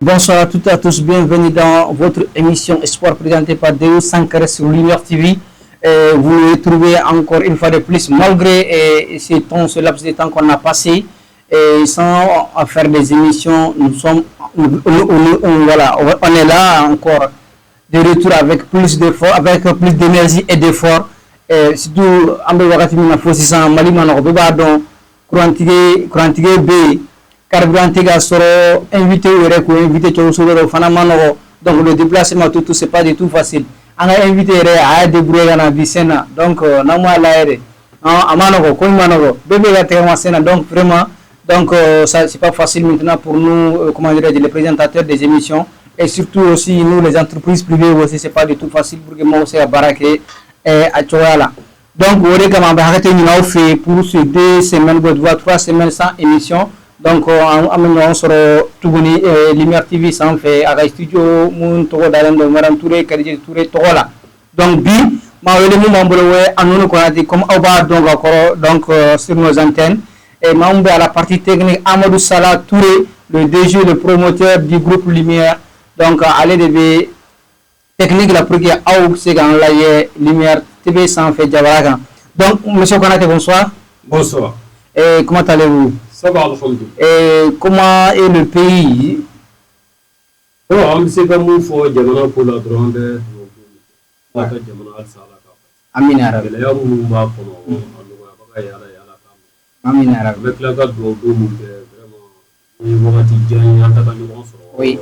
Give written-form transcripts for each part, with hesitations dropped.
Bonsoir à toutes et à tous, bienvenue dans votre émission Espoir présentée par Déo Sankara sur Lumière TV. Vous nous trouvez encore une fois de plus, malgré ce laps de temps qu'on a passé, sans faire des émissions, voilà, on est là encore de retour avec plus d'efforts, avec plus d'énergie et d'efforts. Surtout, en Mali Courantigé B. Carburantega soro invité ou invité Tchousouro Fanamano, donc le déplacement tout c'est pas du tout facile. On a invité à débrouiller dans la Vicena, donc Nama l'aéré, Amanogo, Koimanogo, bébé la Termasena, donc vraiment, donc ça c'est pas facile maintenant pour nous, comment dirais les présentateurs des émissions et surtout aussi nous les entreprises privées aussi c'est pas du tout facile pour que moi aussi à Baraké et à Tchouala. Donc vous voyez comment on fait pour ces 2 semaines, 3 semaines sans émission. Donc on sera Tuguni Lumière TV sans fait à studio mun to dalando maram Touré Kadji Touré to là. Donc bi ma wele mu membre anonu ko ati comme oba donc sur nos antennes et membre à la partie technique Amadou Salah Touré, le DG, le promoteur du groupe Lumière. Donc allez de technique la pour que au c'est dans la Lumière TV sans fait Jabaraga. Donc monsieur Konaté, bonsoir. Bonsoir. Et comment allez-vous? Ça va, et comment est le pays? C'est comme il faut Jamana pour la drone. Amin arabe. Amin arabe. Avec la garde vraiment oui.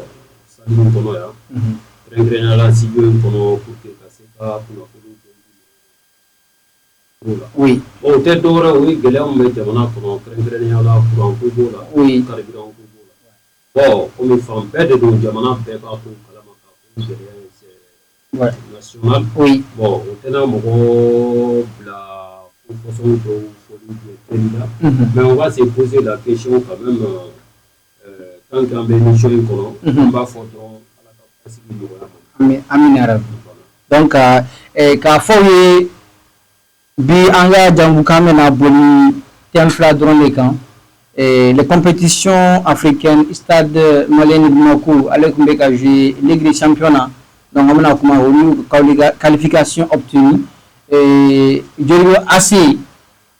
Oui. Oh, t'es d'or, oui, Guillaume, mais Jamana, pour un coup, oui. Bon, comme il fait un peu de Jamana, national. Oui. Bon, on a la proposition de mais on va se poser la question quand même, tant qu'un bénéfice on va faire à la donc, quand faut bi anga jambu kamena boni temfla drone kan les compétitions africaines stade malien Bamako avec mbeka jouer ligue des championnats donc on a comment qualification obtenue et jori assez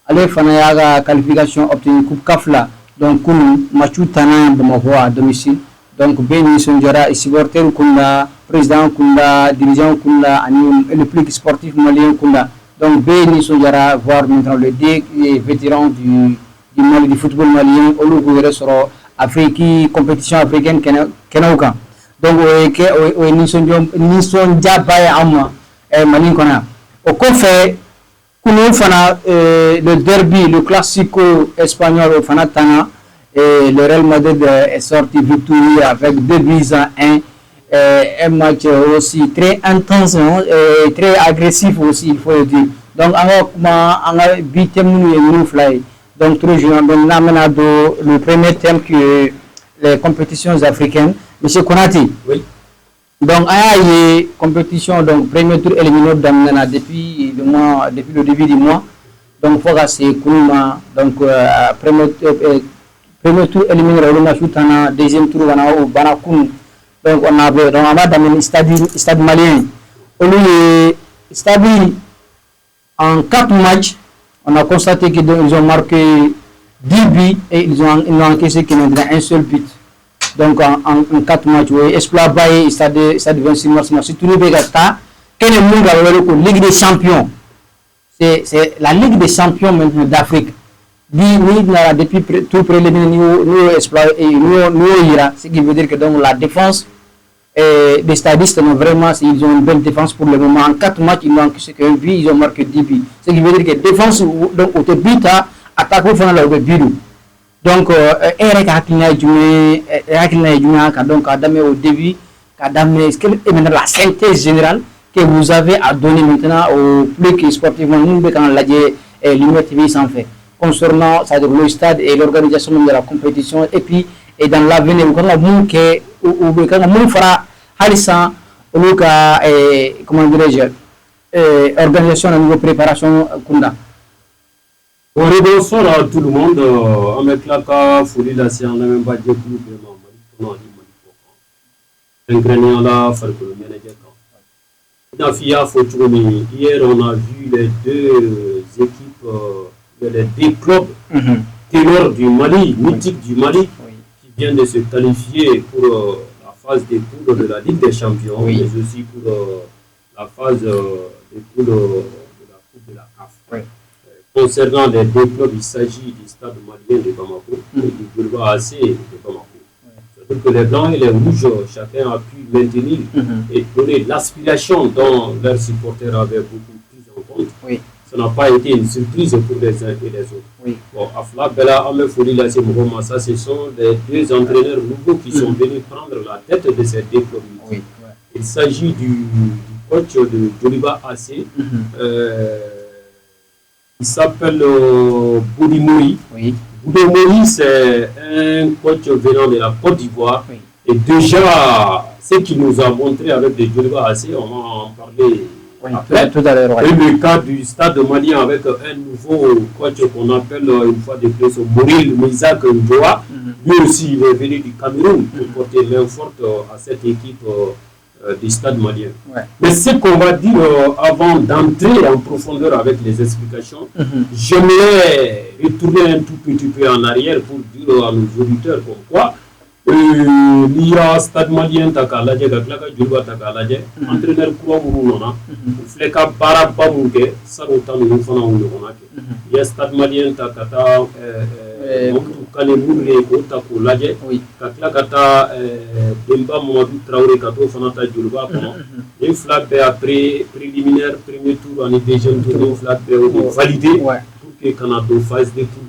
aller fana yaga qualification obtenue coupe kafla donc kunu machu tana Bamako à domicile donc Beni Sonjara et supporter kunda président kunda dirigeant kunda ani le plus sportif malien kunda. Donc, Béni Sonjara, voir maintenant les vétérans du Mali, du football malien, au Louvre sur Afrique, compétition africaine, Kenauka. Donc, Nisson Djabaye Amma, Malin Kona. Au fait, Kounou Fana, le derby, le classico espagnol au Fanatana, et le Real Madrid est sorti victorieux avec 2 buts à 1. Un match aussi très intense et très agressif aussi, il faut le dire. Donc, on a 8e nous fly. Donc, le premier thème que les compétitions africaines. Monsieur Konati. Oui. Donc, il y a une compétition, donc, premier tour éliminé depuis le début du mois. Donc, il faut que c'est Kounouma. Donc, premier tour éliminé, deuxième tour, au Banakoun. Donc on a dans le stade malien. Au lieu de stade en 4 matchs, on a constaté qu'ils ont marqué 10 buts et ils ont encaissé un seul but. Donc en 4 matchs, oui, Espoir Baye, stade 26 mars, c'est tout le Begata. Quel est le monde de la Ligue des Champions? C'est la Ligue des Champions maintenant d'Afrique. Depuis tout préliminaire, nous Espoir et nous ira, ce qui veut dire que donc la défense des stadistes, vraiment, ils ont une belle défense pour le moment. En 4 matchs, ils n'ont encaissé qu'un but, ils ont marqué 10 buts. Ce qui veut dire que défense, donc, au début, attaque au fond, le but. Donc, Eric Hakina donc, au début, la synthèse générale que vous avez à donner maintenant au plus sportivement, nous, quand l'a dit, Lumière TV s'en fait. Concernant le stade et l'organisation de la compétition, et puis et dans l'avenir on a mun que ou quand mun fera halisa ou ka comment dirais-je organisation de niveau préparation kunda. On rebonsoir à tout le monde. On met la folie la séance, on n'a même pas dit plus de moment. Ingrédients là, faire que le manager. Dans FIA, hier, on a vu les deux équipes, les deux clubs ténors du Mali, mythiques du Mali, qui viennent de se qualifier pour la phase des poules de la Ligue des Champions, mais aussi pour la phase des poules de la Coupe de la CAF. Concernant les deux clubs, il s'agit du stade malien de Bamako et du boulevard AC de Bamako. C'est-à-dire que les blancs et les rouges, chacun a pu maintenir et donner l'aspiration dont leurs supporters avaient beaucoup plus en compte. Ça n'a pas été une surprise pour les uns et les autres. Bon, Afla, Bella, Ahmed Fouli, ça, ce sont les deux entraîneurs nouveaux qui sont venus prendre la tête de ces deux clubs. Il s'agit du coach de Joliba AC. Il s'appelle Boudimouri. Boudimouri, c'est un coach venant de la Côte d'Ivoire. Et déjà, ce qu'il nous a montré avec des Joliba AC, on va en parler après. Tout à l'heure. Et le cas du stade malien avec un nouveau coach qu'on appelle une fois de plus Mouril Mizak Ndjoa. Lui aussi, il est venu du Cameroun pour porter main forte à cette équipe du stade malien. Mais ce qu'on va dire avant d'entrer en profondeur avec les explications, j'aimerais retourner un tout petit peu en arrière pour dire à nos auditeurs comme quoi l'IA stade malien Takalaje, Gaklaka Djulba Takalaje, entraîneur Kouwa Mourouna, Fleka Baraba Mouke, Sarotan Moufana Mouronake. Il y a stade malien Takata, Kale Mourle, Otako Laje, Kaklakata, Demba Momadou Traoré Kato, Fanata Djulba, et Flabé après préliminaire, premier tour, en deuxième tour, Flabé validé pour que Canada fasse des tours.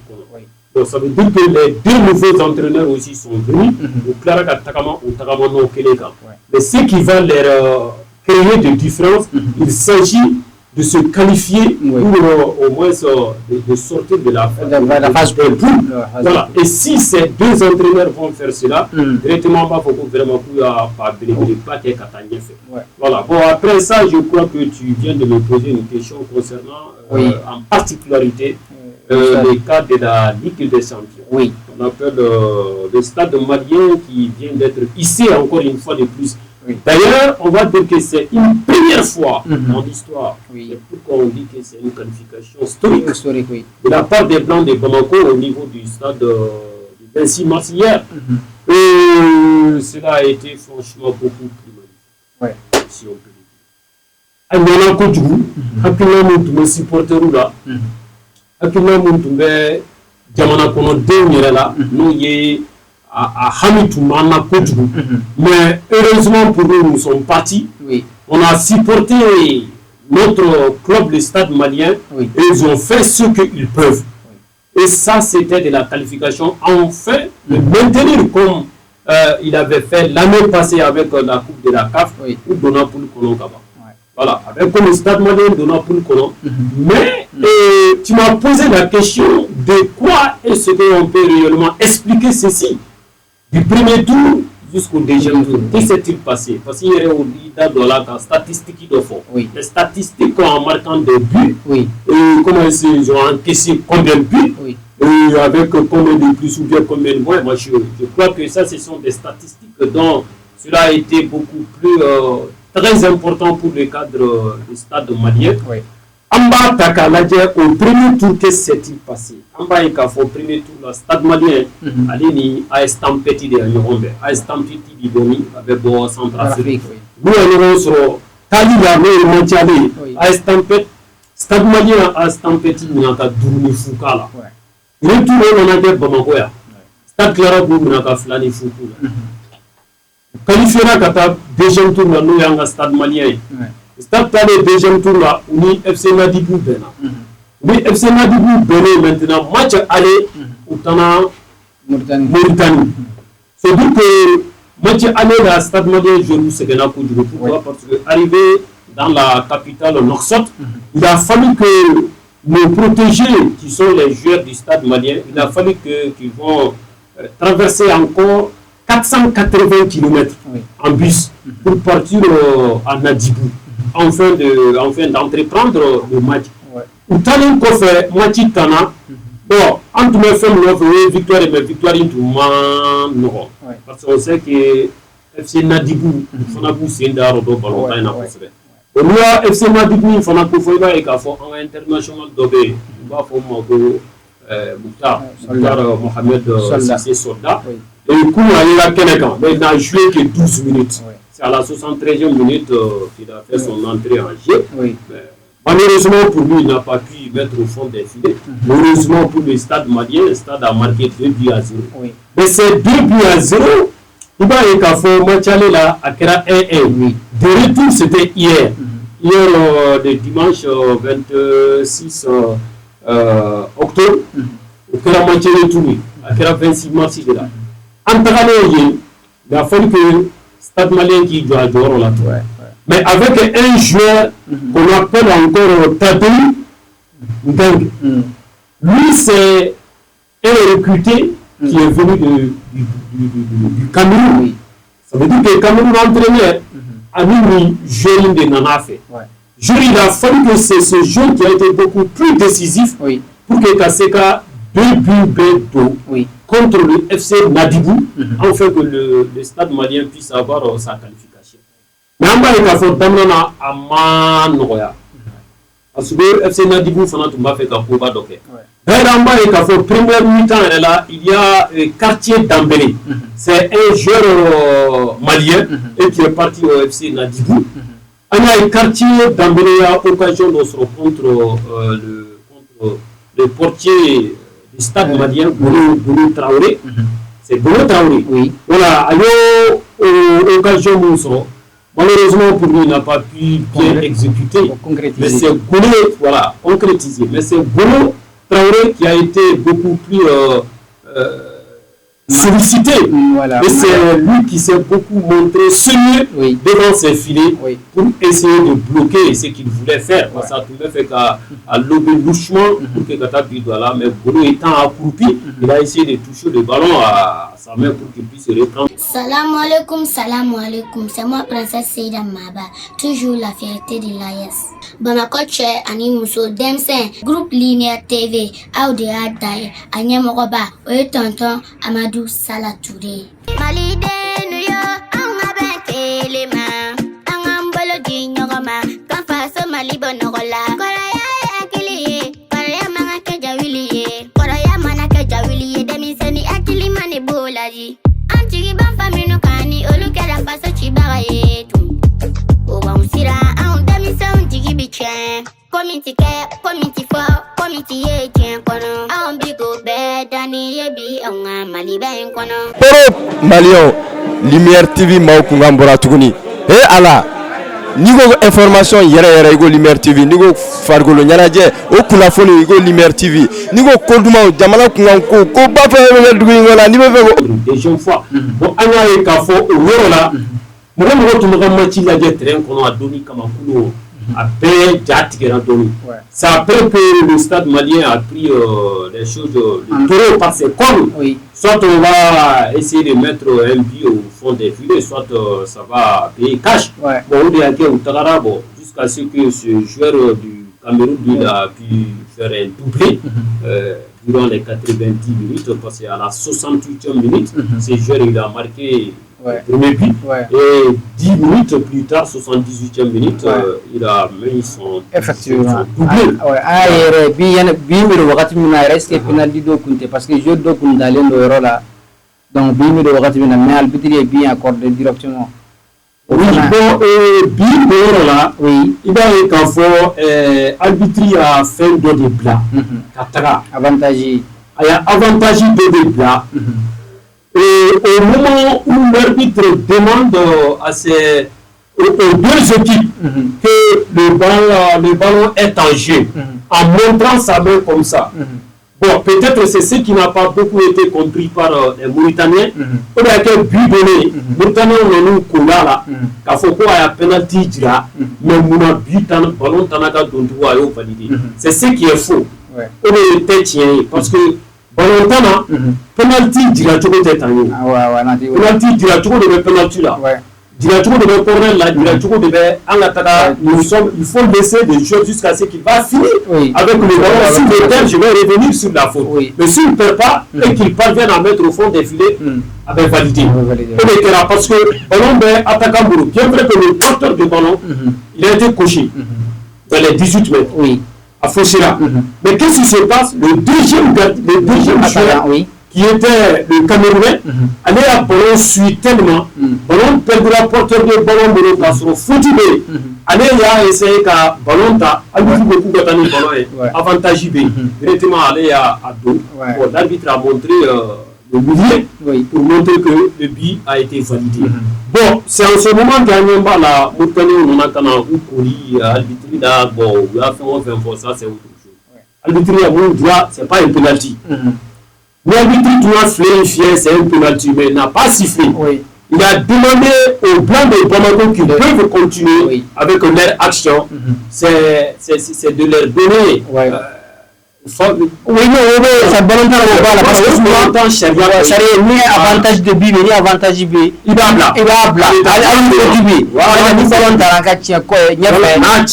Donc ça veut dire que les deux nouveaux entraîneurs aussi sont venus au Clara Takama ou Takama no Keleka. Mais ce qui va leur créer des différences, il s'agit de se qualifier pour au moins de sortir de la phase de poule. Voilà. Et si ces deux entraîneurs vont faire cela, directement, il faut vraiment pas bénéficier Voilà. Bon, après ça, je crois que tu viens de me poser une question concernant en particularité le cas de la Ligue des Champions. On appelle le stade malien qui vient d'être hissé encore une fois de plus. D'ailleurs, on va dire que c'est une première fois dans l'histoire. C'est pourquoi on dit que c'est une qualification historique de la part des Blancs de Bamako au niveau du stade du 26 mars hier. Et cela a été franchement beaucoup plus magnifique. Si on peut dire. Alors, du coup, actuellement, nos supporters là. Actuellement, nous avons jamana kono denw yɛrɛ la n'o ye a hami tun b'an na kojugu mais heureusement pour nous nous sommes partis on a supporté notre club le stade malien et ils ont fait ce qu'ils peuvent et ça c'était de la qualification enfin de maintenir comme il avait fait l'année passée avec la coupe de la CAF ou donna pour le Kono Kaba. Voilà, avec comme le stade malien donna pour le Kono. Mais tu m'as posé la question de quoi est-ce qu'on peut réellement expliquer ceci du premier tour jusqu'au deuxième tour. Qu'est-ce qui s'est passé? Parce qu'il y a des statistiques de fond. Les statistiques en marquant des buts, et comment ils ont encaissé combien de buts, et avec combien de plus ou bien combien de moins. Moi, je crois que ça, ce sont des statistiques dont cela a été beaucoup plus très important pour le cadre du stade malien. Amba Takalaje au premier tour, qu'est-ce qui s'est passé? Amba Ekafo au premier tour, le stade malien, Aleni a estampeti de Yorombe, a estampeti de Domi, avec Boa Centrafrique. Nous, on sur Tali Yamé, Montiale, a estampeti, stade malien a estampeti Minaka Dourni Foukala. Retour, on a fait Bamakoya. Stade Clara Minaka Flani Foukula. Qualifiera Kata, deuxième tour, nous avons un stade malien. Stade Tale, deuxième tour là, on est FC Nadibou Bena. Mais FC Nadibou Bena maintenant, match aller au Tana Mauritanie. C'est-à-dire que match aller dans le stade malien, je ne sais pas pourquoi, parce que arrivé dans la capitale Nouakchott, il a fallu que nos protégés, qui sont les joueurs du stade malien, il a fallu qu'ils vont traverser encore 480 km en bus pour partir à Nadibou, afin d'entreprendre le match. Ou t'allez quoi faire match tana. Bon, entre mes femmes, victoire et mes victoires, non. Parce qu'on sait que FC Nadibou, Fanabou, c'est un d'art au ballon. Au lieu FC Nadibou, Fanabou, Foiba et Kafo, en international d'Obé, on va faire Mokhtar Mohamed Sissé Soldat. Et du coup, il a Kenekan, mais il n'a joué que 12 minutes. C'est à la 73e minute qu'il a fait son entrée en jeu. Malheureusement pour lui, il n'a pas pu mettre au fond des filets. Heureusement pour le stade malien, le stade a marqué 2 buts à 0. Mais ces 2 buts à 0, il va y avoir match aller là à Kera 1-1. De retour, c'était hier. Hier, le dimanche 26 octobre, au Kera match retourné. À Kera 26 mars, il est là. En parallèle, il a fallu que le stade malien qui doit jouer là. Mais avec un joueur qu'on appelle encore Tadou Ndeng. Lui, c'est un recruté qui est venu du Cameroun. Ça veut dire que le Cameroun entraîneur a mis Jérim de Nanafe. Il a fallu que c'est ce jeu qui a été beaucoup plus décisif pour que Kaseka 2 buts d'eau contre le FC Nadibou, afin que le stade malien puisse avoir sa qualification. Mais en bas, il y a un Damnana à Manoya. Parce que le FC Nadibou, il m'a fait un peu de docker. En bas, il y a un premier mi-temps, il y a quartier d'Ambélé. C'est un joueur malien et qui est parti au FC Nadibou. Il y a un quartier d'Ambélé à occasion de se rencontrer contre le portier du stade malien, Boulou Traoré. C'est Boulou Traoré. Voilà, à l'occasion de nous. Malheureusement pour lui, il n'a pas pu bien exécuter. Mais c'est Boulou, voilà, concrétisé. Mais c'est Boulou Traoré qui a été beaucoup plus sollicité. Et c'est lui qui s'est beaucoup montré sérieux devant ses filets pour essayer de bloquer ce qu'il voulait faire. Ça a tout fait qu'à lober louchement pour que Katabi soit là. Mais Boulou étant accroupi, il a essayé de toucher le ballon à sa main pour qu'il puisse se reprendre. Salam alaikum, c'est moi Princesse Seida Maba, toujours la fierté de l'AES. Bamako Che Ani Muso Demsen, groupe Linéaire TV, Audi Adai, Anyamokoba, Oye Tonton Amadou Salatouré. Malide Nuyo, Anga Bentelema, Angambolo Dinyogoma, Kanfaso Malibo Nogola, Koraya Akili, Koraya Manaka Jawili, Koraya Manaka Jawili, Demiseni Akili Manibulaji. Antigi Banfamino Kani, Olukera Faso Chibaraye. Oba Musira, Demi Sound Bichen, Committee Care, Committee for, Committee Agent, Kono, Bigo Bed, Dani Yebi, Maliben Kono. Europe, Malion, Lumière TV, Maukungambora Tuguni. Eh Allah, Nigo information yere Igo Lumière TV, Nigo Fargolo Nyanaje, Okulafoni Igo Lumière TV, Nigo Koduma, Jamala Kunganko, Kobafa Duingola, des jeunes fois. Bon, Anya et Kafo, Worola. Moi, je suis un terrain qu'on a donné comme un coup à peine donné. C'est après que le stade malien a pris les choses, le taureau par ses cornes. Soit on va essayer de mettre un but au fond des filets, soit ça va payer cash. Bon, on est allé au Tarara, jusqu'à ce que ce joueur du Cameroun lui a pu faire un doublé durant les 90 minutes, parce qu'à la 68e minute, ce joueur il a marqué le premier but. Et 10 minutes plus tard, 78e minute, il a mis son doublé. Parce que je dois d'aller dans là. Donc, mais l'arbitre est bien accordé directement. Oui, bon, là, il va y avoir l'arbitre a fait de plat. Avantage. Il y a avantage de plat. Et au moment où l'arbitre demande aux deux équipes que le ballon est en jeu, en montrant sa main comme ça. Bon, peut-être c'est ce qui n'a pas beaucoup été compris par les Mauritaniens. On a été but donné. Mauritaniens ont eu Kola là. Quand faut quoi à penalty dira, mais on a but dans le ballon Tanaka Dondou a validé. C'est ce qui est faux. On est tête parce que ballon tana penalty dira cogo tɛ tan ye penalty dira cogo de bɛ penalty la dira cogo de bɛ corner la dira cogo de bɛ an ka taga il faut laisser des joueurs jusqu'à ce qu'il va finir avec le ballon. Sur le terme je vais revenir sur la faute mais s'il ne perd pas et qu'il parvient à mettre au fond des filets avec validé parce que ballon bɛ attaquant bolo bien vrai que le porteur de ballon il a été coché dans les 18 mètres à Fosséra. Mais qu'est-ce qui se passe? Le deuxième joueur qui était le Camerounais, allait à ballon suit tellement, ballon perd la porteur de ballon de l'opération, footibé, allez a essayé qu'à ballon ta, a eu beaucoup de ballon avantage B, directement aller à dos. Bon, l'arbitre a montré le milieu pour montrer que le but a été validé. Bon, c'est en ce moment gagnant par la Moutani, on a quand ou Koli, arbitre là, bon, on a fait ça, c'est autre chose. Arbitre à mon droit, c'est pas un penalty. L'arbitre doit flécher, c'est un penalty, mais il n'a pas sifflé. Il a demandé aux Blancs de Bamako qu'ils peuvent continuer avec leur action. C'est de leur donner. Ça balance parce que souvent ça ni avantage de B ni avantage B il va bla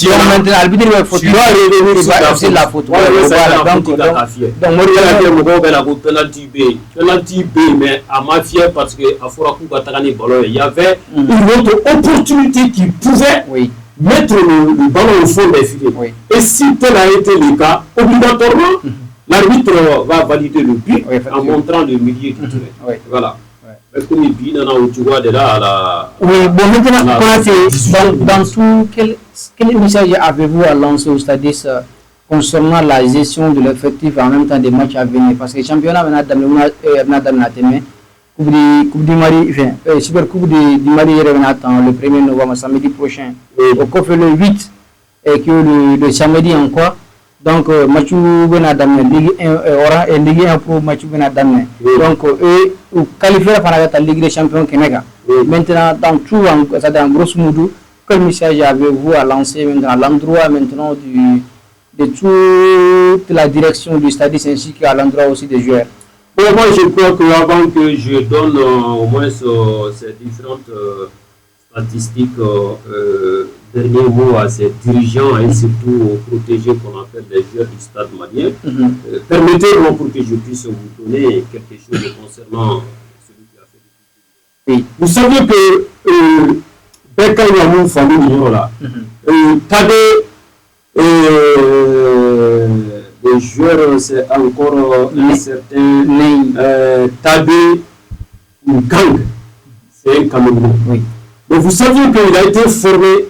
maintenant l'arbitre va faute c'est la faute donc penalty B mais à ma fière parce que à Fora Kuka Tagani ballon il y avait une autre opportunité qui pouvait mettre le ballon au fond des filets. Et si tel a été le cas, obligatoirement, l'arbitre va valider le but en montrant le milieu titulaire. Voilà. Comme il dit dans de là à la. Oui, bon, maintenant, dans tout, quel message avez-vous à lancer au stade concernant la gestion de l'effectif en même temps des matchs à venir? Parce que le championnat maintenant, Coupe du Mali, Super Coupe du Mali le 1er novembre, samedi prochain. Au COF le 8 et que le samedi encore. Donc, match Benadam, Ligue 1 aura et Ligue 1 pour match Benadam. Donc, eux, qualifier la Ligue des Champions Kenega. Maintenant, dans tout, c'est-à-dire en grosso modo, quel message avez-vous à lancer à l'endroit maintenant de toute la direction du stade ainsi qu'à l'endroit aussi des joueurs? Moi, je crois qu'avant que je donne au moins ces différentes statistiques, dernier mot à ces dirigeants et surtout aux protégés qu'on appelle les joueurs du stade malien, permettez-moi pour que je puisse vous donner quelque chose concernant celui qui a fait le pays. Vous savez que Beka Yamou famille là, les joueurs, c'est encore un certain Tabé ou Gang, c'est un Camerounais. Mais vous saviez qu'il a été formé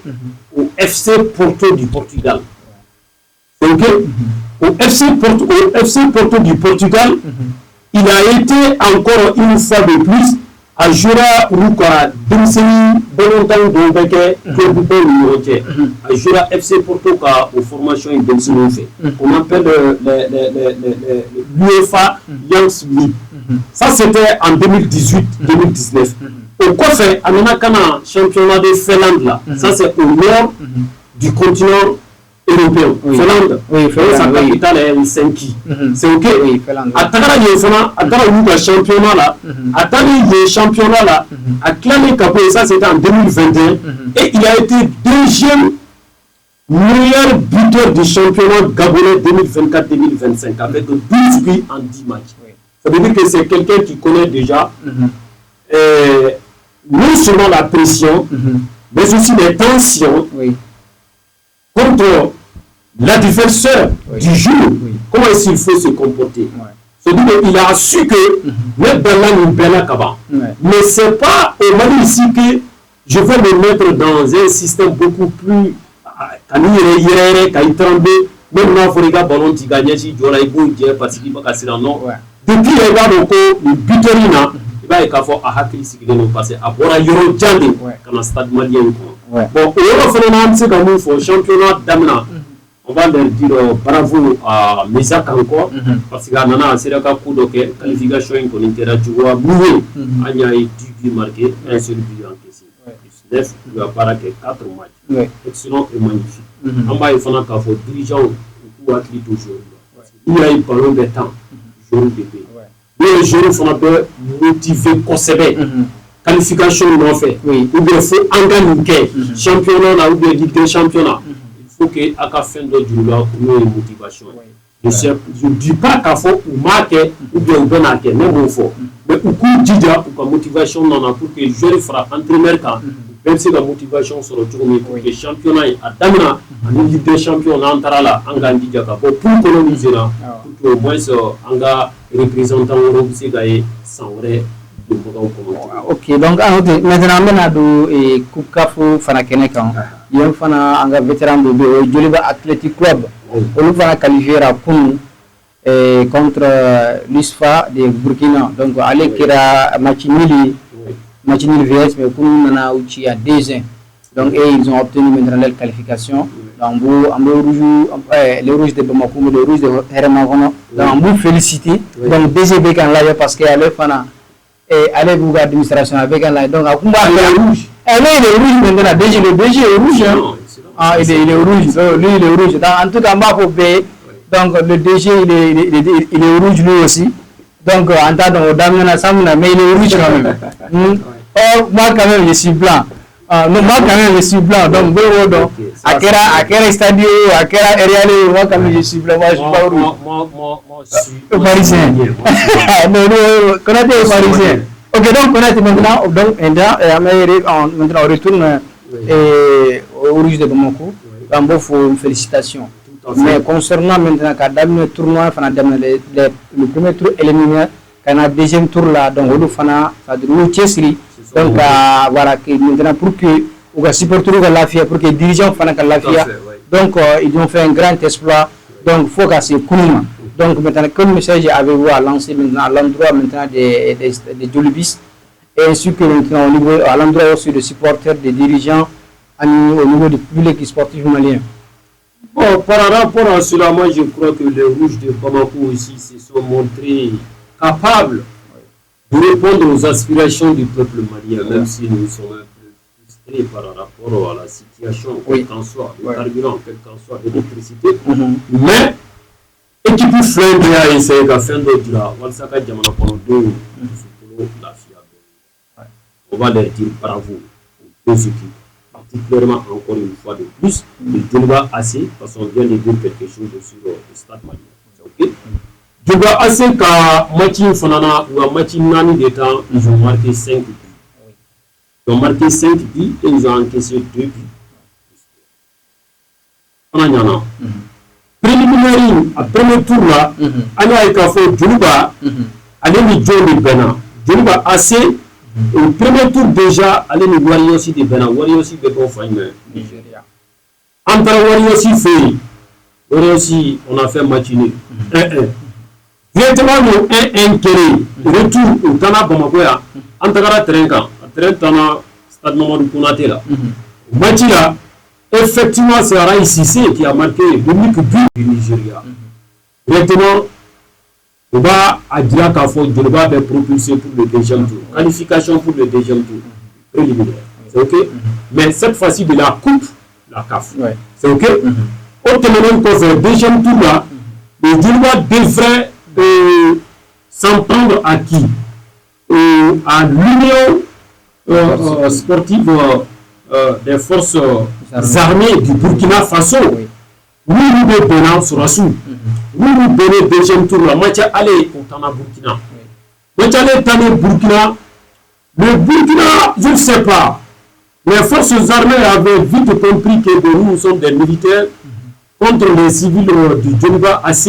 au FC Porto du Portugal. C'est ok? Au FC Porto du Portugal, il a été encore une fois de plus à Jura Ruka, Dimseni, Bonontan, Dombeke, Kéboupe, Nurotier. À Jura FC Porto, aux formations Dimseni, on appelle l'UEFA Youngs League. Ça, c'était en 2018-2019. Au COFE, on a un championnat de Finlande là. Ça, c'est au nord du continent européen. Finlande. Sa capitale est Helsinki. C'est ok. À Tagara, il y a un championnat là. À Tagara, il y a un championnat là. À Clané Capé, ça c'était en 2021. Et il a été deuxième meilleur buteur du championnat gabonais 2024-2025 avec 12 buts en 10 matchs. Ça veut dire que c'est quelqu'un qui connaît déjà non seulement la pression, mais aussi les tensions contre l'adversaire du jour. Comment est-ce qu'il faut se comporter? C'est-à-dire qu'il a su que mettre dans une belle cabane. Mais ce n'est pas au Mali ici que je vais me mettre dans un système beaucoup plus. Quand il tremble, même là, il faut regarder ballon qui gagne, si tu as un parce qu'il va casser non. Depuis le buterina, il va y avoir un hack ici qui vient de passer. Après, il y aura un jandé dans le stade malien. Bon, au championnat d'Amna, on va leur dire bravo à Mesak encore, parce qu'il y a un coup de qualification pour l'interagir. Moué, il y a 10 buts marqués, un seul but encaissé. 9, il y a pas 4 matchs. Excellent et magnifique. En bas, il faut que les dirigeants ou athlètes aujourd'hui. Il y a eu pendant des temps. jour de paix. Les joueurs font motiver conseiller. Qualification non fait. Ou bien faut engager championnat ou bien Ligue des championnats. Il faut que à la fin de jour une motivation. Je ne dis pas qu'il faut marquer ou bien marquer, mais il faut. Mais au coup déjà pour que motivation non pour que les joueurs fassent entraîner quand même si la motivation sur le tour pour que championnat à Damina en Ligue des champions entrala en Gandhi pour coloniser là pour que au moins en gars représentant Europe c'est gagné sans vrai. Ok, donc maintenant on a du Coupe Kafou fana kenekan yon fana anga vétéran de Joliba Athletic Club on va qualifier à Koun contre l'USFA de Burkina donc aller kira match nul VS mais Koun nana uchi à 2-1 donc ils ont obtenu maintenant la qualification donc les rouges de Bamako les rouges de Hermagono donc vous féliciter donc DGB kan là parce que aller fana allez vous administration avec un donc à Kumba rouge. Il est rouge maintenant. DG est rouge. Ah, il est rouge. Lui il est rouge. En tout cas, donc le DG il est rouge lui aussi. Donc en tant que dame mais il est rouge quand même. Or moi quand même je suis blanc. Non, moi quand même je suis blanc. Donc à quel stadio, à quel area moi quand même je suis blanc. Moi je suis pas rouge. Moi je suis parisien. Non, Konaté est parisien. Ok, donc Konaté maintenant, maintenant on retourne au rouge de Bamako. Bambo, faut félicitations. Mais concernant maintenant le tournoi, le premier tour éliminé, le deuxième tour là, donc on fana ça donc voilà que maintenant pour que les supporters la FIA, pour que les dirigeants fana la FIA, donc ils ont fait un grand exploit. Donc faut que c'est Kounouma. Donc maintenant quel message avez-vous à lancer maintenant à l'endroit maintenant des Jolibis et ainsi que maintenant au niveau à l'endroit aussi des supporters, des dirigeants au niveau du public sportif malien. Bon, par rapport à cela, moi je crois que les rouges de Bamako ici se sont montrés capables de répondre aux aspirations du peuple malien, même si nous sommes un peu frustrés par rapport à la situation, quel qu'en soit, le carburant, quel qu'en soit, l'électricité. Mais, équipe Flinde a essayé de faire d'autres là, on va leur dire bravo aux deux équipes. Particulièrement encore une fois de plus, le Djoliba AC, parce qu'on vient de dire quelque chose sur le stade malien. C'est ok? Djoliba AC, quand Matin Fanana ou à Matin Nani des temps, ils ont marqué 5 buts. Ils ont marqué 5 buts et ils ont encaissé 2 buts. Préliminaire, à premier tour là, on a fait Djoliba, on a mis Djoliba Bena. Djoliba AC, au premier tour déjà, allez nous voir aussi des Bénin, voir aussi des bons familles. Entre voir aussi fait, voir aussi on a fait match nul 1-1. Directement nous 1-1 kéré, retour au Tana Bamakoya, entre la Trenka, Tana Stade Mamadou Konaté là. Match là, effectivement c'est Araï Sissé qui a marqué l'unique but du Nigeria. Directement on va à dire qu'à fond, je vais être propulsé pour le deuxième tour. Qualification pour le deuxième tour. Préliminaire. C'est ok? Mais cette fois-ci de la coupe, la CAF. C'est ok? Autrement que le deuxième tour là, le Djoliba devrait s'en prendre à qui? À l'Union sportive des forces armées du Burkina Faso. Nous nous donnons sur la sous. Nous donnons le deuxième tour. La match aller au Tana Burkina. Match aller Tana Burkina. Le Burkina, je ne sais pas. Les forces armées avaient vite compris que nous sommes des militaires contre les civils du Djoliba AC.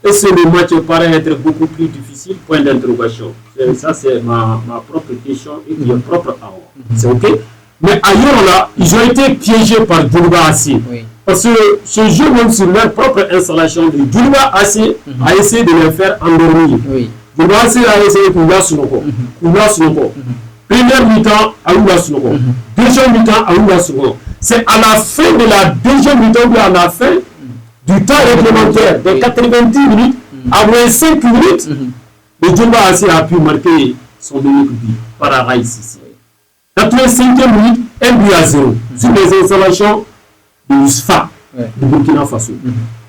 Et ce le match paraît être beaucoup plus difficile. Point d'interrogation. Ça, c'est ma propre question et qui est propre à moi. C'est ok? Mais ailleurs là, ils ont été piégés par Djoliba AC. Parce que ce jeu, même sur leur propre installation, le Djoliba AC a essayé de les faire endormir. Djoliba AC a essayé de les faire. Première mi-temps, à Oulassunoko. Deuxième mi-temps, à Oulassunoko. C'est à la fin de la deuxième mi-temps ou à la fin du temps réglementaire de 90 minutes, à moins 5 minutes, le Djoliba AC a pu marquer son unique but par Araï Sissi. 85e minute, 1 but à 0 sur les installations de l'USFA de Burkina Faso.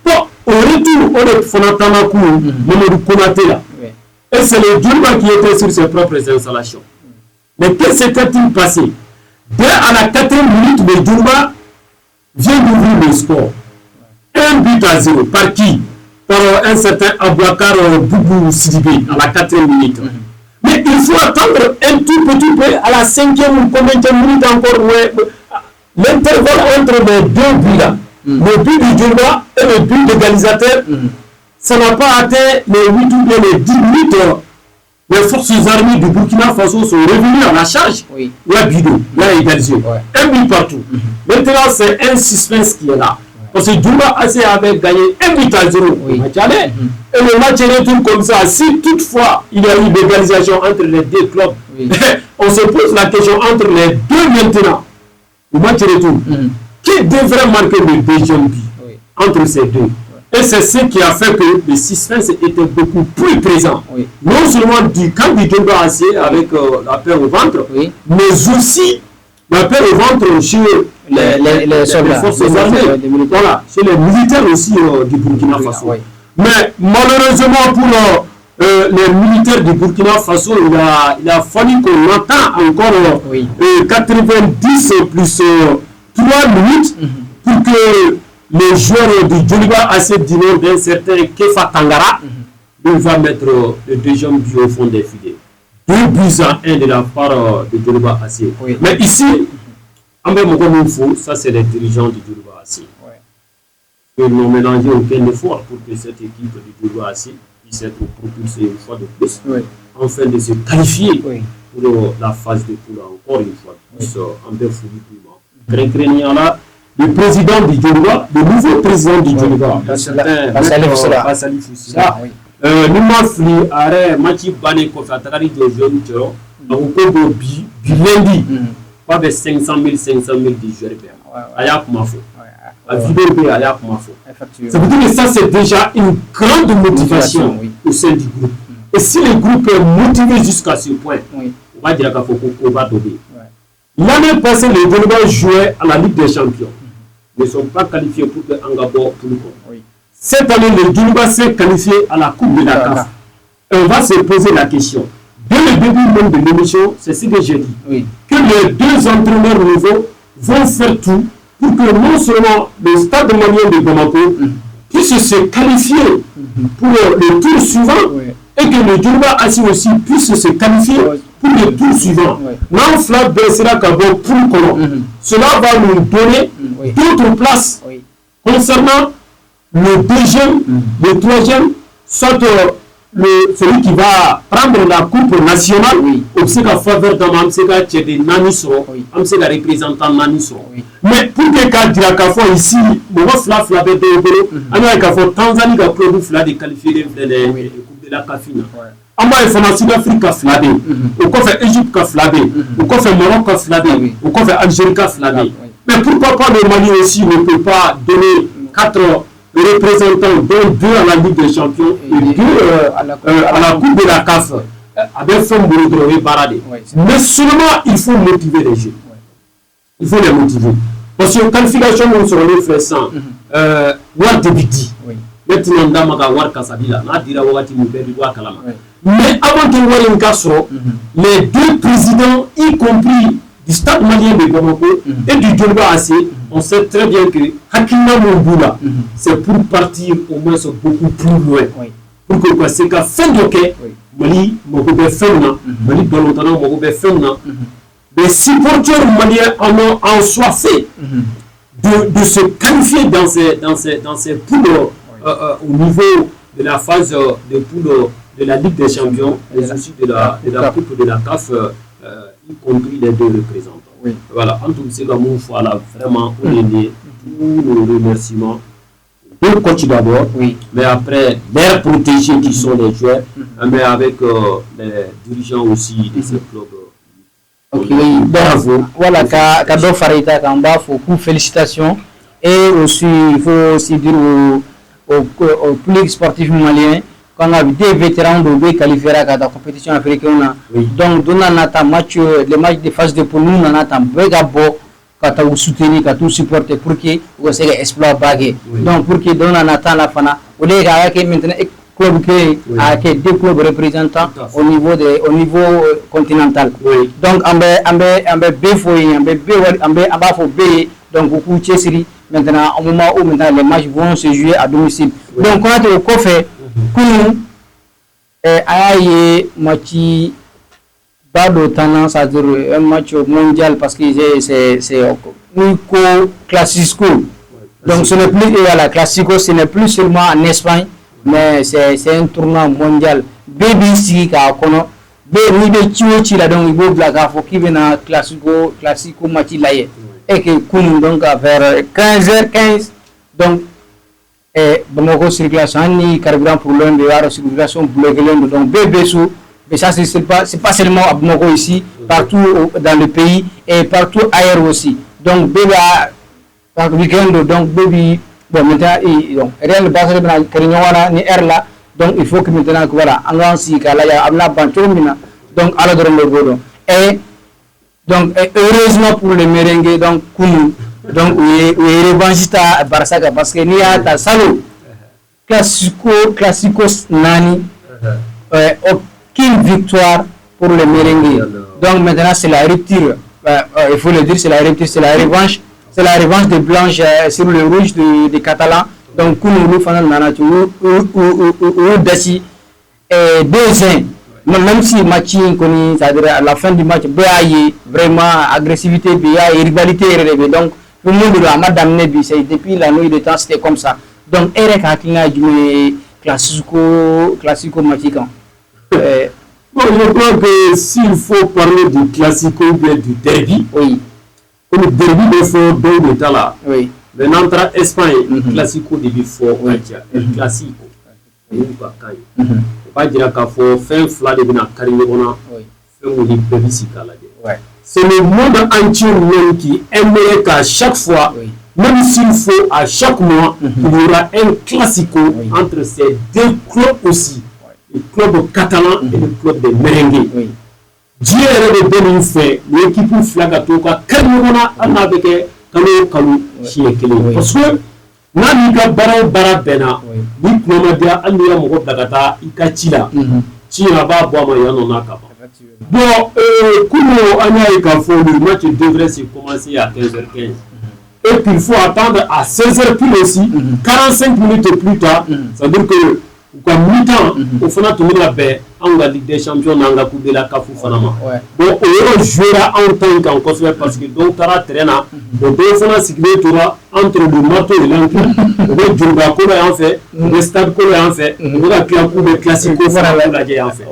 Bon, au retour, on est Fonatamakou, Mamadou Konaté là. Et c'est le Djouba qui était sur ses propres installations. Mais qu'est-ce s'était-il passé? Dès à la 4e minute, le Djouba vient d'ouvrir le score. 1-0. Par qui? Par un certain Abouakar Boubou Sidibé à la 4e minute. Mais il faut attendre un tout petit peu à la 5e ou combien de minutes encore. Ouais, l'intervalle entre les deux buts là, le but du Djouba et le but d'égalisateur, ça n'a pas atteint les 8 ou bien les 10 minutes. Les forces armées du Burkina Faso sont revenues à la charge. La Bido, la égalisé. Un but partout. Maintenant, c'est un suspense qui est là. Parce que Djouba AC avait gagné 1-0 au match aller. Et le match retourne comme ça. Si toutefois il y a eu une égalisation entre les deux clubs, on se pose la question entre les deux maintenant. Le match retour. Qui devrait marquer le deuxième but entre ces deux? Et c'est ce qui a fait que le suspense était beaucoup plus présent. Non seulement du camp du Djouba AC avec la peur au ventre, mais aussi la peur au ventre chez les soldats, forces armées, voilà, chez les militaires aussi du Burkina Faso. Mais malheureusement pour les militaires du Burkina Faso, il a fallu qu'on attend encore 90 plus 3 minutes pour que les joueurs du Djouba AC du Nord d'un certain Kefa Tangara va mettre le deuxième but au fond des filets. 2-1 de la part de Djouba AC. Mais ici, ça c'est les dirigeants du Djouba AC. Ils n'ont mélangé aucun effort pour que cette équipe du Djouba AC puisse être propulsée une fois de plus, afin de se qualifier pour la phase de poule encore une fois de plus, en le président du Djouba, le nouveau président du Djouba, Bassali Foussila, nous m'affli à Machi Bane Kofatari de Jeune Théo, donc au lundi, pas de 500 000 du joueur. Ayak Mafo. À Vidéo Ayak Mafo. Ça veut dire que ça, c'est déjà une grande motivation au sein du groupe. Et si le groupe est motivé jusqu'à ce point, on va dire qu'on va donner. L'année passée, les Djouba jouaient à la Ligue des Champions. Ne sont pas qualifiés pour le Angabo pour le coup. Cette année, le Djouba s'est qualifié à la Coupe de la CAF. On va se poser la question. Dès le début même de l'émission, c'est ce que j'ai dit. Que les deux entraîneurs nouveaux vont faire tout pour que non seulement le stade malien de Bamako puisse se qualifier pour le tour suivant et que le Djouba AC aussi puisse se qualifier pour le tour suivant. Non, Flav sera Kabo pour le colon. Cela va nous donner d'autres places concernant le deuxième, le troisième, soit celui qui va prendre la coupe nationale, au Sega faveur dans Amsega Tchède Nanisro, Amsega représentant Nanisro. Mais pour que Kadira Kafo ici, Momo Flav Flavé de Obero, Anya Kafo Tanzanie a produit Flav de qualifier les coupes de la Kafina. Amba est en Sud-Afrique à Flavé, au coffre Égypte à Flavé, au coffre Maroc à Flavé, au coffre Algérie à Flavé. Mais pourquoi pas le Mali aussi ne peut pas donner 4 représentants, dont 2 à la Ligue des Champions et 2 à la Coupe de la CAF, avec Femme Boudrové Baradé. Mais seulement il faut motiver les jeunes. Il faut les motiver. Parce que qualification, nous serons les frères sans War Debiti. Maintenant, Damaga War Kasabila, Nadira Wati Mouberi Wakalama. Mais avant de voir un Castro, les deux présidents, y compris du stade malien de Bamako et du Djouba AC, on sait très bien que Hakina Mouboula, c'est pour partir au moins beaucoup plus loin. Pour que c'est qu'à fin de quai, Mali, Mokobe Femna, Mali Balotana, Mokobe Femna, les supporters maliens en soient faits de se qualifier dans ces poules au niveau de la phase de poule de la Ligue des Champions, mais aussi de la Coupe de la CAF, y compris les deux représentants. Voilà, en tout cas, voilà, vraiment, on est né. Tous nos remerciements. Le coach d'abord, mais après, les protégés qui sont les joueurs, mais avec les dirigeants aussi de ces clubs. Bravo. Voilà, Kado Farita Kamba, beaucoup félicitations. Et aussi, il faut aussi dire au public sportif malien, qu'on a des vétérans de qualifier à la compétition africaine. Donc, nous avons match, les matchs de phase de poule, nous avons ka ta soutenir ka tout supporter pour que o se exploit bagué donc pour que dans en attend la fana o les gars que maintenant club créé a que deux clubs représentants au niveau continental donc ambe befoy ambe abafo be donc ku chesiri maintenant au moment où maintenant les matchs vont se jouer à domicile donc quand au cofé kunu ayaye match bado tendance à dire un match mondial parce que c'est Nico Classico donc ce n'est plus la Classico ce n'est plus seulement en Espagne mais c'est un tournoi mondial BBC ka kono be ni be chiwo la donc il faut blaga faut qui vient Classico match là et que kunu donc vers 15h15 donc Bamako circulation ni carburant pour l'un de la circulation bloquée donc BBC mais ça c'est pas seulement à Bamako ici partout dans le pays et partout ailleurs aussi donc Béba par week-end donc Bébi bon maintenant donc réel base de Karinywana ni là donc il faut que maintenant voilà en si kala ya amna banchomina donc ala doron le bodo et donc heureusement pour les merengue donc kunu donc oui revanchiste à Barça parce que ni a ta salo classico nani aucune victoire pour les merengue donc maintenant c'est la rupture il faut le dire c'est la rupture c'est la revanche des blanches sur le rouge des catalans donc kunu fanal nanatu ou dasi et 2-1 même si match koni c'est-à-dire à la fin du match BAI vraiment agressivité BAI rivalité donc le monde a madame Nebi c'est depuis la nuit de temps c'était comme ça donc Eric Hakina du classico matican bon je crois que s'il faut parler du classico ou bien du derby oui comme le derby de fort donc le temps là oui maintenant entre Espagne classico de fort el classico pas dire qu'à faut faire flat de bina carrière on a fait une publicité là c'est le monde entier même qui aimerait qu'à chaque fois même s'il faut à chaque mois il y aura un classico entre ces deux clubs aussi le club catalan et le club de merengue Dieu est de bien fait l'équipe flagato ka carrière on a avec kalu chiekele parce que nani ka bara bena ni kuma dia anniya mo dagata ikachila chira ba bo ma yano naka bon kuno anya ka fo le match devrait se commencer à 15h15 et puis il faut attendre à 16h plus aussi 45 minutes plus tard ça veut dire que comme mi-temps au final tout la paix en la Ligue des Champions dans la Coupe de la CAF fanama bon on jouera en tant qu'en cause parce que donc tara terrain donc deux fois cycler toura entre le marteau et l'encre le Djurga ko en fait le stade ko en fait le club de classico la en fait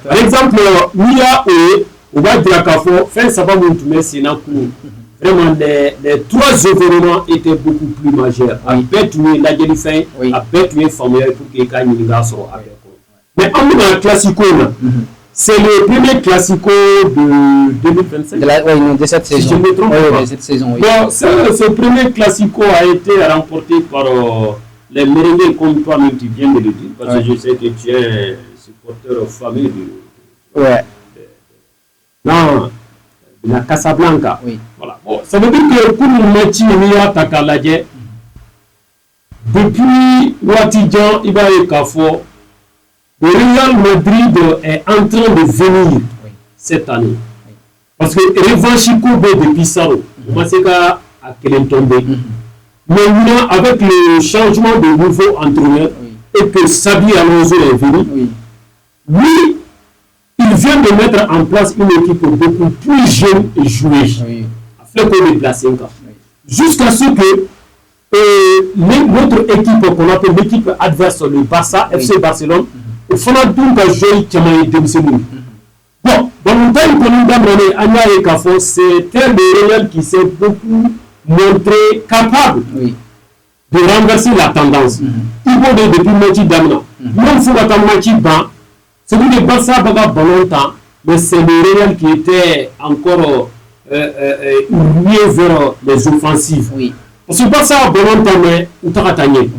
par exemple Mia on va dire qu'à fond fin ça va monter mais c'est na vraiment les trois événements étaient beaucoup plus majeurs à Bétué la fin à Bétué famille pour que gagne les gars sur mais en classico c'est le premier classico de 2025 de cette saison si je me trompe de cette saison bon ce premier classico a été remporté par les merengues comme toi-même tu viens de le dire parce que je sais que tu es supporter famille non la Casablanca voilà bon ça veut dire que pour le match Mia Takaladje depuis Watidjan Ibaye Kafo le Real Madrid est en train de venir cette année parce que Revanchico de Pissarro moi c'est qu'à quel tombé maintenant avec le changement de nouveau entraîneur et que Sabi Alonso est venu lui il vient de mettre en place une équipe beaucoup plus jeune et jouée afin qu'on déplace 5 ans jusqu'à ce que notre équipe qu'on appelle l'équipe adverse le Barça FC Barcelone au fond donc a joué Tchamaï Demsenou bon dans le temps qu'on nous donne Anya et Kafo c'était le Real qui s'est beaucoup montré capable de renverser la tendance il faut depuis Machi Damna même si la Machi Ban c'est que le Barça baga ballon temps mais c'est le Real qui était encore lié vers les offensives parce que Barça a ballon temps mais ou taratanye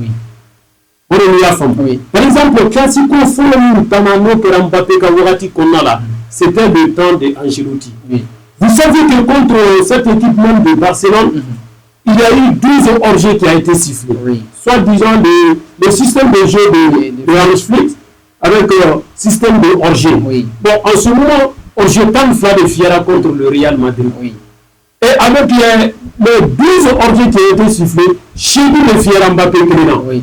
par exemple classico Fulham Tamano que Mbappé Kawati Konala c'était le temps de Ancelotti vous Vous savez que contre cette équipe même de Barcelone, il y a eu 12 hors-jeu qui a été sifflé. Oui. Soit disant le système de jeu de Hans Flick avec le système de hors-jeu. Oui. Bon, en ce moment, hors-jeu tant de Fiera contre le Real Madrid. Oui. Et avec les 12 hors-jeu qui ont été sifflés, chez nous, le Fiera Mbappé Kélénan. Oui.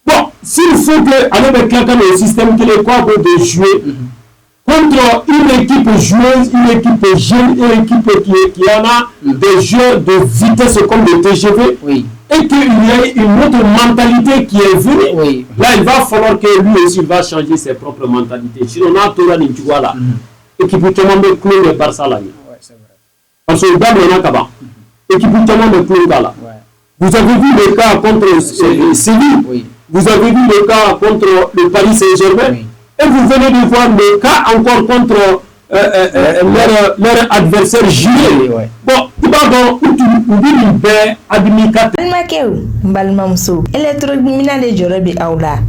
Bon, s'il faut que, avec le système qu'il est quoi de jouer, contre une équipe joueuse, une équipe jeune, une équipe qui en a des jeux de vitesse comme le TGV, Oui. et qu'il y ait une autre mentalité qui est venue, Oui. là il va falloir que lui aussi va changer ses propres mentalités. Si on a Tora Nintuala, équipe qui de clou de Barça là. Ouais, c'est vrai. Parce que dans le Nakaba, équipe de clou là. Ouais. Vous avez vu le cas contre Séville, Oui. vous avez vu le cas contre le Paris Saint-Germain. Oui. Et vous venez de voir le cas encore contre leur adversaire juillet. Ouais. Bon, il va donc oublier une belle admicateur. balimakɛw n balimamuso électromina de jɔrɔ bi aw la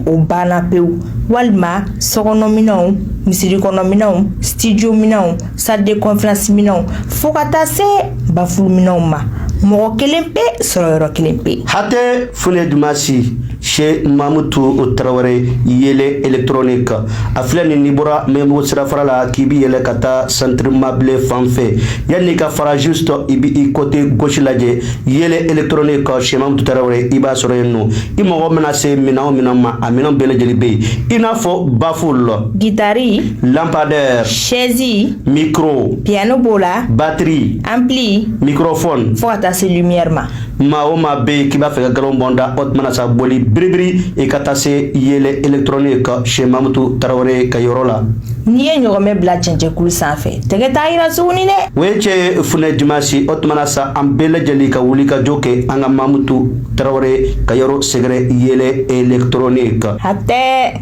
o banna pewu walima sɔgɔnɔminɛnw misirikɔnɔminɛnw studio minɛnw salle de conférence minɛnw fo ka taa se bafuluminɛnw ma mɔgɔ kelen pe sɔrɔ yɔrɔ kelen pe Hate Fune Dumasi chez Mamoutou Traoré yele électronique a filɛ ni bɔra mɛmo sirafara la k'i bi yɛlɛ ka taa centre mable fan fɛ yanni ka fara juste i bi i côté gauche lajɛ yele électronique chez Mamoutou Traoré i b'a sɔrɔ yen nɔ i mɔgɔ mana se minɛn o minɛn ma a minɛn bɛɛ lajɛlen bɛ yen i n'a fɔ bafoule gitari lampadaire chaise micro piano b'o la batterie ampli microphone fo ka taa se lumière ma maa o maa bɛ yen k'i b'a fɛ ka galon bɔnda o tuma na sa boli biribiri i ka taa se yɛlɛ électronique chez Mamoutou Traoré ka yɔrɔ la n'i ye ɲɔgɔnmɛ bila cɛncɛnkulu sanfɛ tɛgɛ t'a yira suguni dɛ o ye cɛ Fune Dumasi o tuma na sa an bɛɛ lajɛlen ka wuli ka jɔ kɛ an ka Mamoutou Traoré ka yɔrɔ sɛgɛrɛ yɛlɛ électronique hatɛ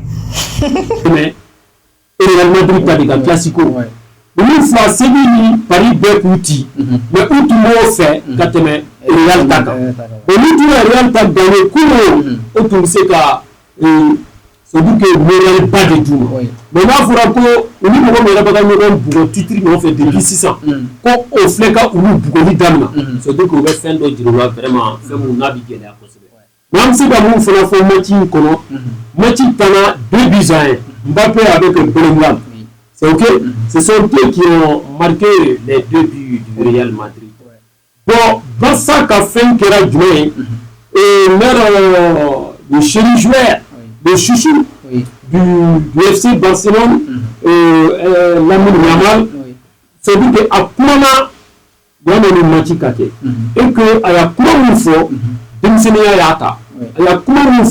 Mais Real Madrid a des classico. Ouais. Une fois Séville, Paris, Bekouti, mais où tout le monde fait, quand tu es Real Taka. Et nous, tu es Real Taka dans le coup, où tu sais que c'est dit que Real pas de tout. Oui. Mais là, il faudra que nous avons un titre, nous fait depuis 600. Quand on fait qu'à nous bouger d'âme, c'est dit qu'on va faire d'autres vraiment faire mon naviguer là. Même si nous faisons un match, Tana 2 buts à 1. Mbappé avec Bellingham. C'est ok. Ce sont eux qui ont marqué les 2 buts du Real Madrid. Bon, dans ça qu'a fait un Kéra Djoué, et le chéri joueur, le chouchou du FC Barcelone, Lamine Yamal, c'est dit qu'à Koumana, il y a un match caté. Et qu'à la Koumana, Demsenia Yata. À la Koumana,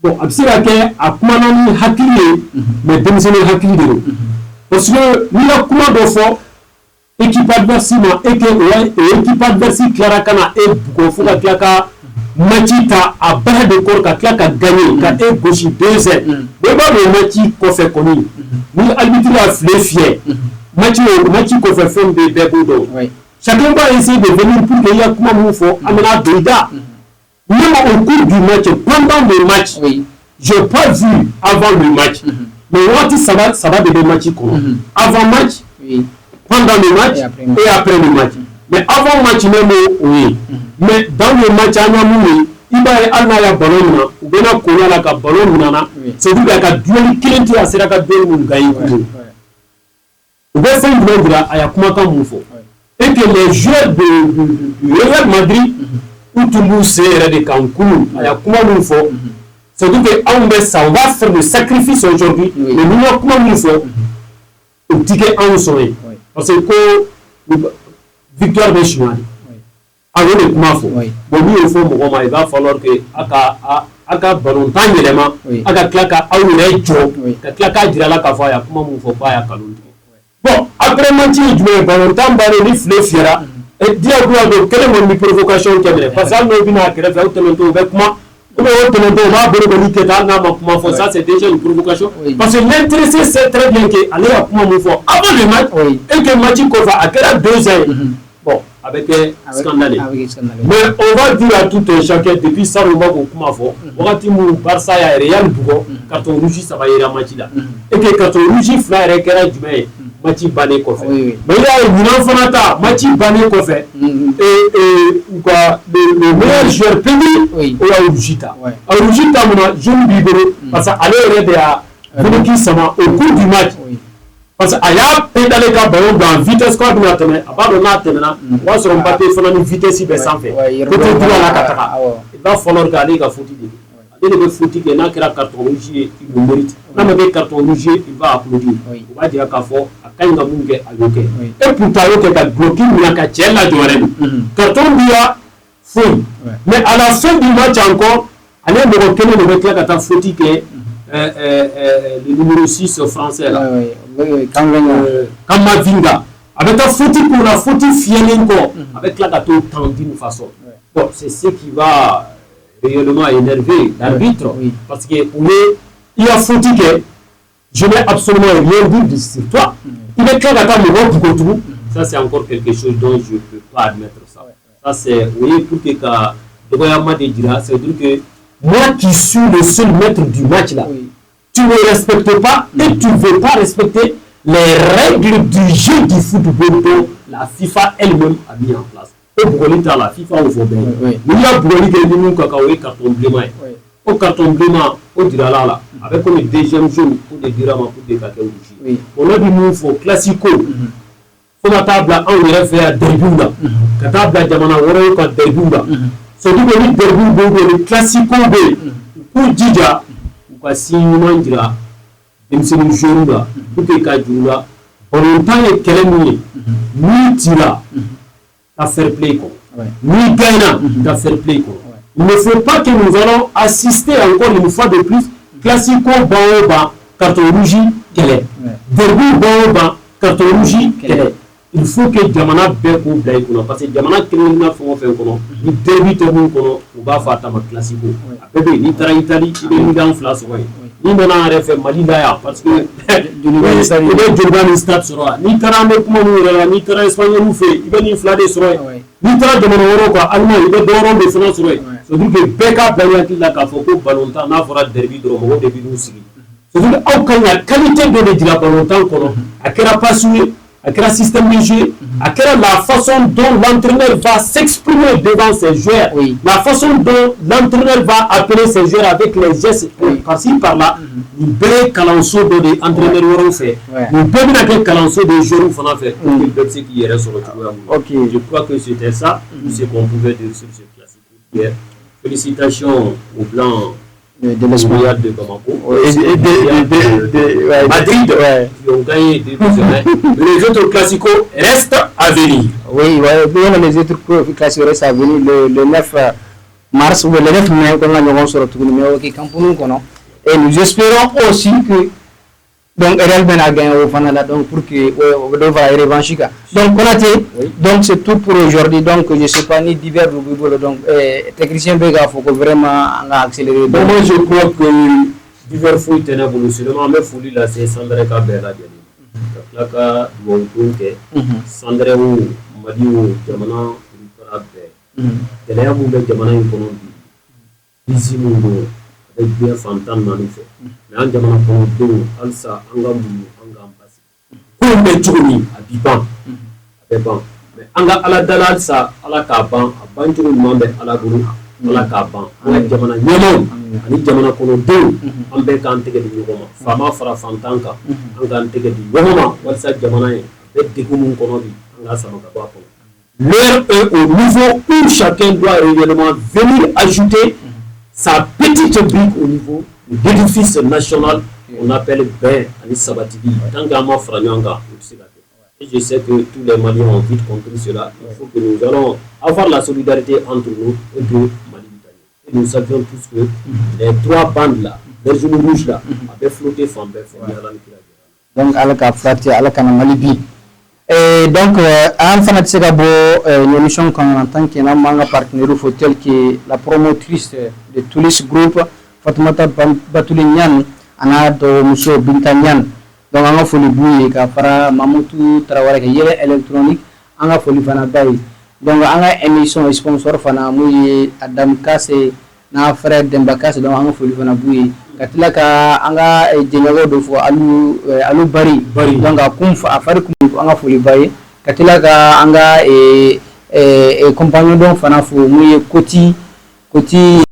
bon, a bɛ se ka kɛ a kumana ni hakili ye mais denmisɛnnin hakili de don parce que n'i ka kuma dɔ fɔ équipe adverse ma et que o équipe adverse tilara ka na e bugɔ fo ka tila ka match ta a bɛɛ de kɔrɔ ka tila ka gagner ka e gosi 2-0 i b'a dɔn match kɔfɛ kɔni ni arbitre y'a filɛ fiyɛ match kɔfɛ fɛn bɛɛ b'o dɔn chacun va essayer de venir pour que i ka kuma mun fɔ a bɛna don i da. Même au cours du match, pendant le match, je n'ai pas vu avant le match. Mais ça va de match. Avant match, pendant le match et après le match. Mais avant le match, même oui. Mais dans le match, il va y avoir un ballon, ou bien un ballon, c'est-à-dire qu'il y a un duel qui est à la duel. Vous voyez ça, il y a un et que les joueurs du Real Madrid, où tout le monde sait de Cancun, il y a comment nous faut. C'est-à-dire qu'on va faire le sacrifice aujourd'hui, mais nous avons comment nous faut. Au ticket en soleil. Parce que victoire de Chouane. Avec le comment faut. Bon, nous, il faut, il va falloir que aka ballon temps élément, aka claka a eu les jobs, claka dira la café, comment nous faut pas à Calon. Bon, après match, du ballon temps, ballon, il fleffera. Et dire que quelle est mon provocation parce que nous venons à grève là où avec moi ça c'est déjà une provocation parce que l'intéressé sait très bien que aller à comment nous faut avant le match et que match qu'on va à quelle 2 heures bon avec scandale mais on va dire à tout un chacun depuis ça on va comment faut on va dire Barça et Real Bugo carton rouge ça va y aller match là et que carton rouge flyer et du match bané kofé Oui. mais il y a une fanata match bané kofé et quoi le meilleur joueur pays Oui. o ya Urujita Ouais. Urujita mona jeune bibero parce que aller de a venu sama au cours du match Oui. parce que aya pédalé ka ballon dans vitesse quoi na teme abado na teme na wa so Mbappé fana ni vitesse be sanfé côté droit la kataka il va falloir garder ka fouti de il va fouti que na kera carton rouge il le mérite na me carton rouge il va applaudir on va dire ka fo akanga munge aloke et pourtant il ka bloquer na ka tchela jore carton dia fou mais à la fin du match encore allez me reconnaître le mec là ka ta fouti que le numéro 6 français là Kamavinga avec ta faute pour la faute fière encore avec la gâteau tendu d'une façon bon c'est ce qui va réellement énerver l'arbitre parce que il a faute que je n'ai absolument rien dit sur toi il est clair d'attendre le vote pour tout ça c'est encore quelque chose dont je ne peux pas admettre ça c'est oui pour que c'est dire que moi qui suis le seul maître du match là tu ne respectes pas et tu ne veux pas respecter les règles du jeu du football que la FIFA elle-même a mis en place. Et pour la FIFA au fond bien. Mais il y a pour que nous avons carton blanc. Au carton blanc, au dira là avec le deuxième jeu pour des diramas pour des cartons rouges. On a dit nous faut classico. Faut la table on irait faire derby là. La table jamana woro ka derby là. C'est du derby le classico B. Pour Dija kwa si ɲuman jira denmisɛnnin joueur la pour que ka juru la balontan ye kɛlɛ min ye n'i tira ka fair play kɔnɔ n'i gagnera ka fair play kɔnɔ il ne faut pas que nous allons assister encore une fois de plus classico ban o ban carton rouge kɛlɛ derby ban o ban carton rouge kɛlɛ il faut que jamana bɛɛ k'u bila i kɔnɔ parce que jamana kelen-kelenna fɛn o fɛn kɔnɔ ni derby tɛ mun kɔnɔ u b'a fɔ a ta ma classico a bɛɛ bɛ yen n'i taara Italie i bɛ million 2 sɔrɔ yen n'i nana an yɛrɛ fɛ Mali la yan parce que i bɛ joliba ni stade sɔrɔ yan n'i taara an bɛ kuma min yɛrɛ la n'i taara Espagnol fɛ yen i bɛ nin 2 de sɔrɔ yen n'i taara jamana wɛrɛw kan Allemagne i bɛ dɔwɛrɛw de fana sɔrɔ yen c'est à dire que bɛɛ k'a bila i hakili la k'a fɔ ko ballontan n'a fɔra derby dɔrɔn mɔgɔw de bɛ n'u sigi c'est à dire aw kan ka qualité dɔ de jira ballontan kɔnɔ a kɛra passe ye à quel système de jeu, à quelle la façon dont l'entraîneur va s'exprimer devant ses joueurs, la façon dont l'entraîneur va appeler ses joueurs avec les gestes par-ci par-là, nous bel calanceau de l'entraîneur fait, nous bel calanceau de joueurs fana fait, nous bel ce qui est sur le terrain. Je crois que c'était ça, tout ce qu'on pouvait dire sur ce classique hier. Félicitations aux Blancs de l'Espagnol de Bamako et de Madrid qui ont gagné des les autres classicos restent à venir. Oui, les autres classicos restent à venir le 9 mars ou le 9 mai quand nous avons sur le numéro qui est et nous espérons aussi que donc Real Ben a gagné au Fanala donc pour que on va revancher donc donc c'est tout pour aujourd'hui donc je sais pas ni divers donc technicien Bega faut que vraiment on a accéléré donc moi je crois que divers faut tenir pour nous seulement mais folie là c'est Sandra Kabela là ka bonke Sandra ou Madi ou jamana para be tele amu be jamana ko ici mon avec bien fantan nanu fait mais en jamana ko do alsa anga passe ko be joni abiban abiban mais anga ala dalal sa ala ka ban abanjuru mambe ala guru ala ka ban ala jamana nyamo ani jamana ko do ambe kan tege di nyoma fama fara fantan ka anga tege di nyoma walsa jamana e be digumun ko no bi anga sama ka ba ko l'heure est au niveau où chacun doit réellement venir ajouter sa petite brique au niveau de l'édifice national qu'on appelle Ben Ali Sabatibi. Tangama Franyanga. Et je sais que tous les Maliens ont vite compris cela. Il faut que nous allons avoir la solidarité entre nous et de Mali d'Italie. Et nous savions tous que les 3 bandes là, les genoux rouges là, avaient flotté Fambé. Donc, à la Kafrati, à la Kanamalibi. Et donc, en fait, une émission qu'on entend qui est un manga partenaire tel que la promotrice de tous les groupes, Fatoumata Batoulignan, Anna Mousso Bintanyan. Donc, on a fait le bruit, Kapara, Mamoutou, Traoré, électronique, on a fait le Fanabaï. Donc, on a une émission sponsor Fanamouye, Adam Kassé, na frère Dembakasse, donc on a fait le Fanabaï. ka tila ka an ka jɛɲɔgɔnw dɔ fɔ alu bari donc a kun a fari kun an ka foli ba ye ka tila ka an ka compagnon dɔw fana fo mun ye koti